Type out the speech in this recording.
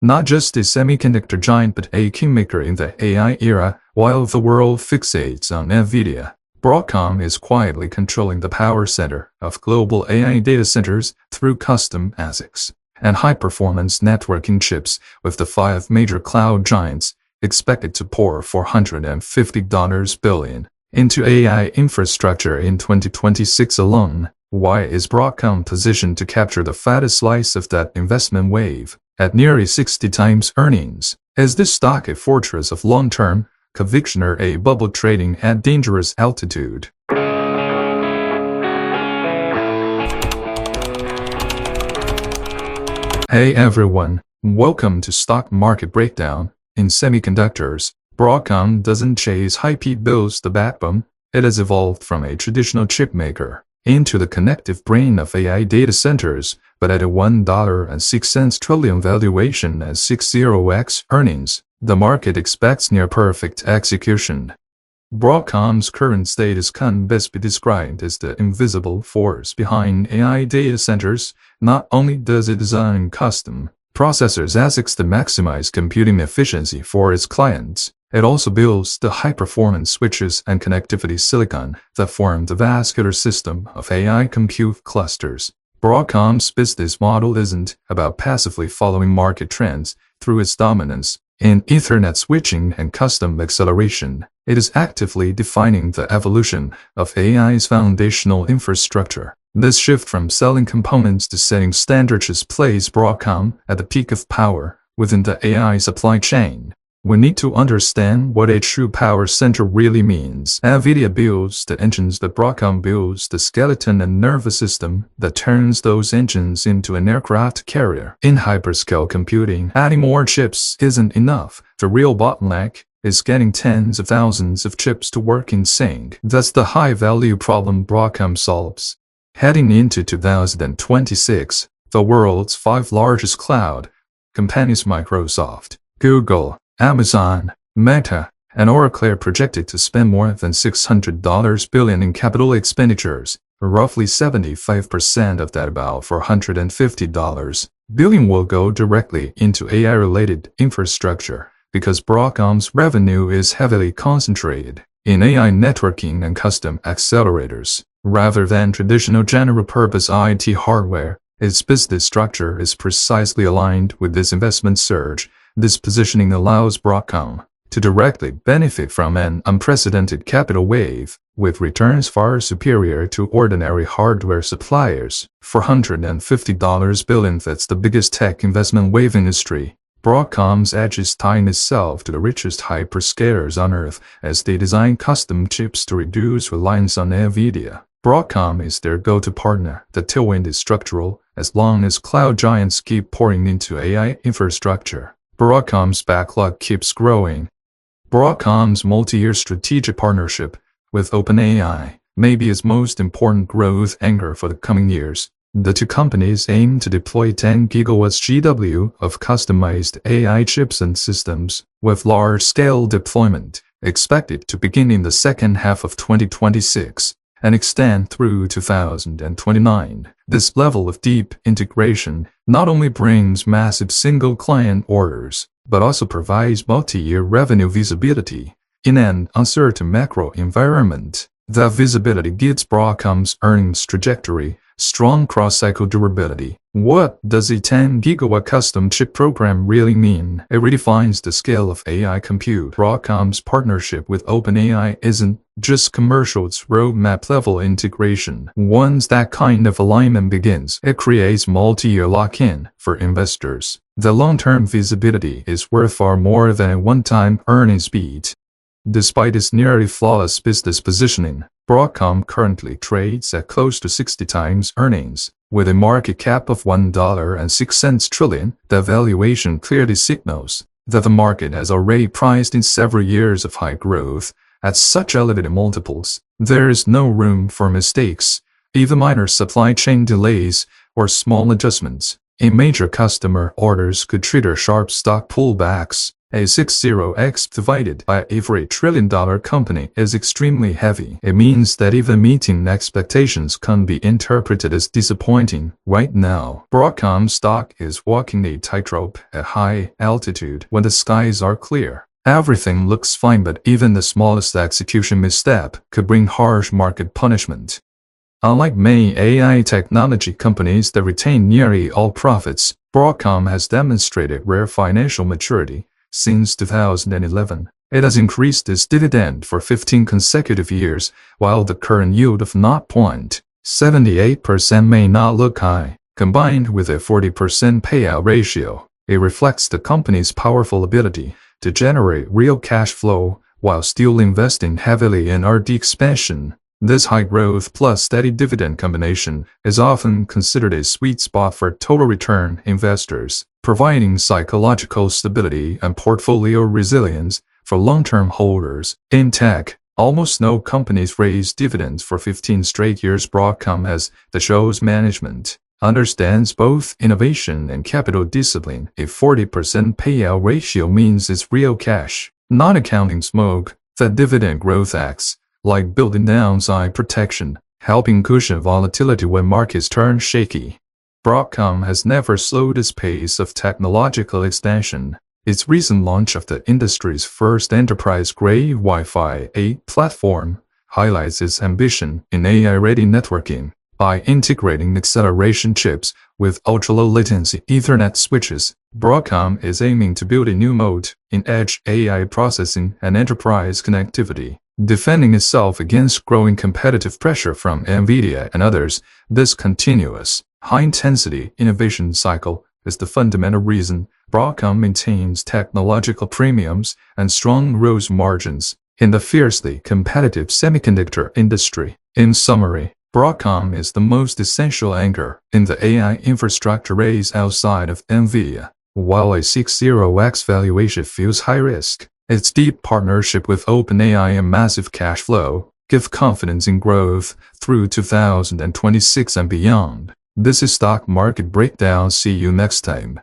Not just a semiconductor giant but a kingmaker in the AI era. While the world fixates on Nvidia, Broadcom is quietly controlling the power center of global AI data centers through custom ASICs and high-performance networking chips, with the 5 major cloud giants expected to pour $450 billion into AI infrastructure in 2026 alone. Why is Broadcom positioned to capture the fattest slice of that investment wave? At nearly 60 times earnings, is this stock a fortress of long-term conviction or a bubble trading at dangerous altitude? Hey everyone, welcome to Stock Market Breakdown. In semiconductors, Broadcom doesn't chase hype, it builds the backbone. It has evolved from a traditional chipmaker into the connective brain of AI data centers, but at a $1.06 trillion valuation and 60x earnings, the market expects near-perfect execution. Broadcom's current status can best be described as the invisible force behind AI data centers. Not only does it design custom processors ASICs to maximize computing efficiency for its clients, it also builds the high-performance switches and connectivity silicon that form the vascular system of AI compute clusters. Broadcom's business model isn't about passively following market trends through its dominance in Ethernet switching and custom acceleration. It is actively defining the evolution of AI's foundational infrastructure. This shift from selling components to setting standards just places Broadcom at the peak of power within the AI supply chain. We need to understand what a true power center really means. Nvidia builds the engines, but Broadcom builds the skeleton and nervous system that turns those engines into an aircraft carrier. In hyperscale computing, adding more chips isn't enough. The real bottleneck is getting tens of thousands of chips to work in sync. That's the high-value problem Broadcom solves. Heading into 2026, the world's 5 largest cloud companies, Microsoft, Google, Amazon, Meta, and Oracle, are projected to spend more than $600 billion in capital expenditures. Roughly 75% of that, about $450 billion, will go directly into AI-related infrastructure, because Broadcom's revenue is heavily concentrated in AI networking and custom accelerators, rather than traditional general-purpose IT hardware. Its business structure is precisely aligned with this investment surge. This positioning allows Broadcom to directly benefit from an unprecedented capital wave, with returns far superior to ordinary hardware suppliers. $450 billion, that's the biggest tech investment wave in history. Broadcom's edge is tying itself to the richest hyperscalers on Earth as they design custom chips to reduce reliance on Nvidia. Broadcom is their go-to partner. The tailwind is structural. As long as cloud giants keep pouring into AI infrastructure, Broadcom's backlog keeps growing. Broadcom's multi-year strategic partnership with OpenAI may be its most important growth anchor for the coming years. The two companies aim to deploy 10 gigawatts GW of customized AI chips and systems, with large-scale deployment expected to begin in the second half of 2026 and extend through 2029. This level of deep integration not only brings massive single-client orders, but also provides multi-year revenue visibility. In an uncertain macro environment, that visibility gives Broadcom's earnings trajectory strong cross-cycle durability. What does a 10-gigawatt custom chip program really mean? It redefines the scale of AI compute. Broadcom's partnership with OpenAI isn't just commercial, it's roadmap-level integration. Once that kind of alignment begins, it creates multi-year lock-in for investors. The long-term visibility is worth far more than a one-time earnings beat. Despite its nearly flawless business positioning, Broadcom currently trades at close to 60 times earnings. With a market cap of $1.06 trillion, the valuation clearly signals that the market has already priced in several years of high growth. At such elevated multiples, there is no room for mistakes. Even minor supply chain delays or small adjustments in major customer orders could trigger sharp stock pullbacks. A 60x divided by every trillion-dollar company is extremely heavy. It means that even meeting expectations can be interpreted as disappointing. Right now, Broadcom stock is walking a tightrope at high altitude when the skies are clear. Everything looks fine, but even the smallest execution misstep could bring harsh market punishment. Unlike many AI technology companies that retain nearly all profits, Broadcom has demonstrated rare financial maturity. Since 2011, it has increased its dividend for 15 consecutive years, while the current yield of 0.78% may not look high. Combined with a 40% payout ratio, it reflects the company's powerful ability to generate real cash flow while still investing heavily in R&D expansion. This high growth plus steady dividend combination is often considered a sweet spot for total return investors, providing psychological stability and portfolio resilience for long-term holders. In tech, almost no companies raise dividends for 15 straight years. Broadcom, as the show's management, understands both innovation and capital discipline. A 40% payout ratio means it's real cash, not accounting smoke. That dividend growth acts like building downside protection, helping cushion volatility when markets turn shaky. Broadcom has never slowed its pace of technological expansion. Its recent launch of the industry's first enterprise-grade Wi-Fi 8 platform highlights its ambition in AI-ready networking. By integrating acceleration chips with ultra-low latency Ethernet switches, Broadcom is aiming to build a new moat in edge AI processing and enterprise connectivity. Defending itself against growing competitive pressure from Nvidia and others, this continuous, high-intensity innovation cycle is the fundamental reason Broadcom maintains technological premiums and strong gross margins in the fiercely competitive semiconductor industry. In summary, Broadcom is the most essential anchor in the AI infrastructure race outside of Nvidia. While a 60x valuation feels high risk, its deep partnership with OpenAI and massive cash flow give confidence in growth through 2026 and beyond. This is Stock Market Breakdown. See you next time.